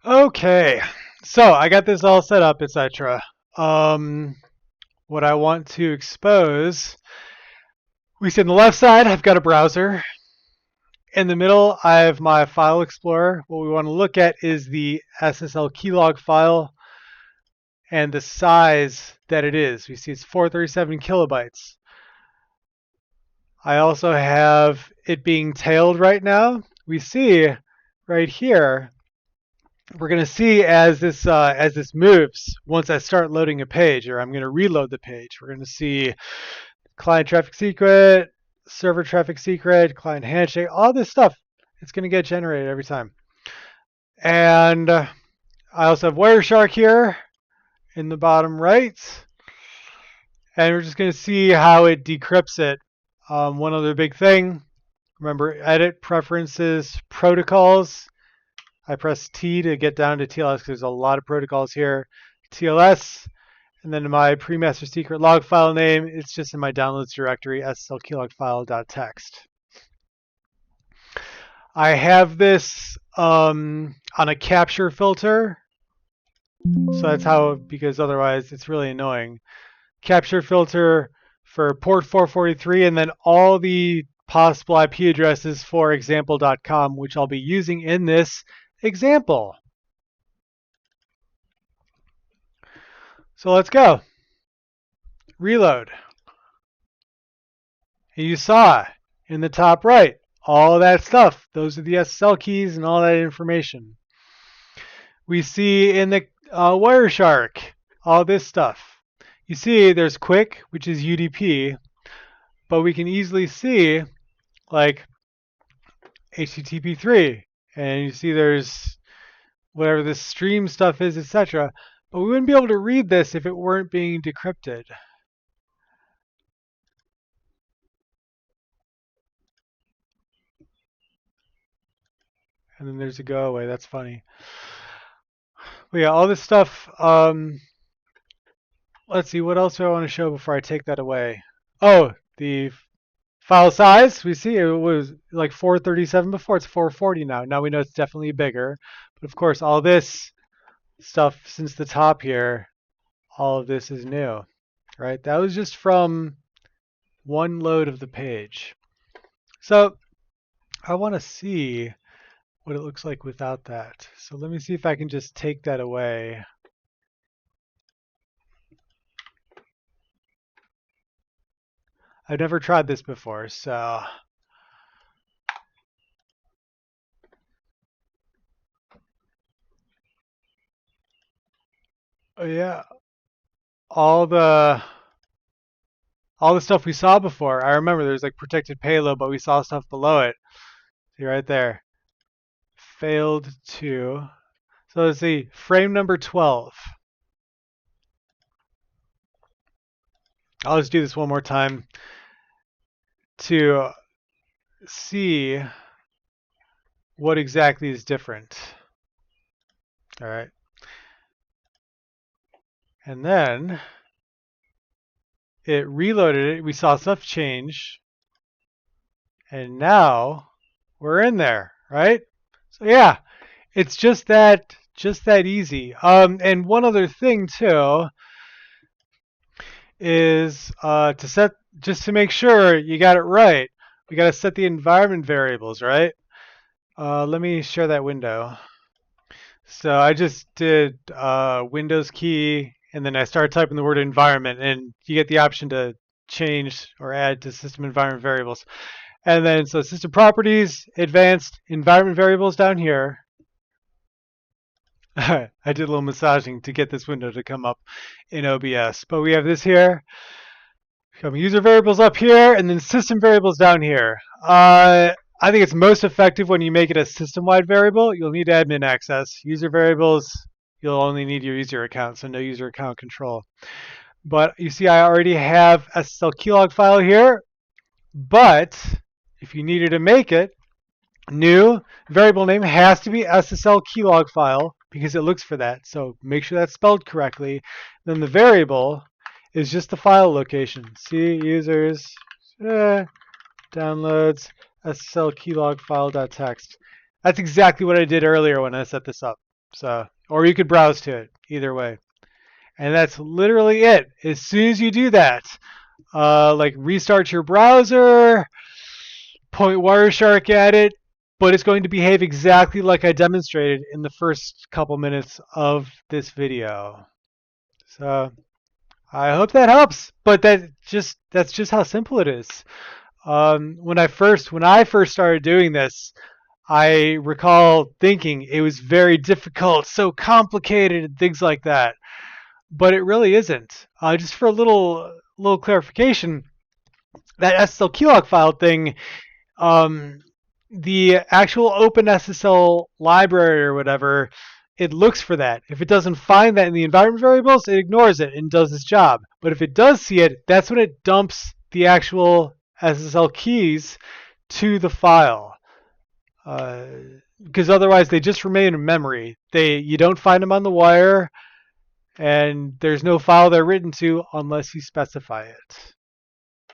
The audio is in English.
Okay, so I got this all set up, etc. What I want to expose, we see on the left side, I've got a browser. In the middle, I have my file explorer. What we want to look at is the SSL keylog file and the size that it is. We see it's 437 kilobytes. I also have it being tailed right now. We see right here, we're going to see as this moves, once I start loading a page, or I'm going to reload the page, we're going to see client traffic secret, server traffic secret, client handshake, all this stuff. It's going to get generated every time. And I also have wireshark here in the bottom right. And we're just going to see how it decrypts it. One other big thing, remember, edit preferences, protocols. I press T to get down to TLS because there's a lot of protocols here. TLS, and then my pre-master secret log file name, it's just in my downloads directory, sslkeylogfile.txt. I have this on a capture filter. So that's how, because otherwise it's really annoying. Capture filter for port 443, and then all the possible IP addresses for example.com, which I'll be using in this example. So let's go. Reload. And you saw in the top right all of that stuff. Those are the SSL keys and all that information. We see in the wireshark all this stuff. You see there's quick, which is UDP, but we can easily see like HTTP3, and you see there's whatever this stream stuff is, etc. But we wouldn't be able to read this if it weren't being decrypted. And then there's a go away. That's funny. But yeah, all this stuff. Let's see, what else do I want to show before I take that away? Oh, the file size. We see it was like 437 before. It's 440 now. Now we know it's definitely bigger. But of course, all this stuff since the top here, all of this is new, right? That was just from one load of the page. So I want to see what it looks like without that. So let me see if I can just take that away. I've never tried this before, so yeah, all the stuff we saw before. I remember there's like protected payload, but we saw stuff below it. See right there. Failed to. So let's see, frame number 12. I'll just do this one more time to see what exactly is different. All right. And then it reloaded it. We saw stuff change. And now we're in there, right? So yeah, it's just that easy. And one other thing too is just to make sure you got it right, we got to set the environment variables, right? Let me share that window. So I just did Windows key, and then I started typing the word environment, and you get the option to change or add to system environment variables. And then so system properties, advanced environment variables down here. I did a little massaging to get this window to come up in OBS. But we have this here. User variables up here, and then system variables down here. I think it's most effective when you make it a system-wide variable. You'll need admin access. User variables, you'll only need your user account, so no user account control. But you see I already have SSL keylog file here. But if you needed to make it, new variable name has to be SSL keylog file because it looks for that. So make sure that's spelled correctly. Then the variable is just the file location. See, users, downloads, SSL keylog file.txt. That's exactly what I did earlier when I set this up. So, or you could browse to it, either way. And that's literally it. As soon as you do that, like restart your browser, point Wireshark at it, but it's going to behave exactly like I demonstrated in the first couple minutes of this video. So I hope that helps. But that's just how simple it is. When I first started doing this, I recall thinking it was very difficult, so complicated, and things like that. But it really isn't. Just for a little clarification, that SSL keylog file thing, um, the actual OpenSSL library or whatever, it looks for that. If it doesn't find that in the environment variables, it ignores it and does its job. But if it does see it, that's when it dumps the actual SSL keys to the file. Because otherwise they just remain in memory. You don't find them on the wire, and there's no file they're written to unless you specify it.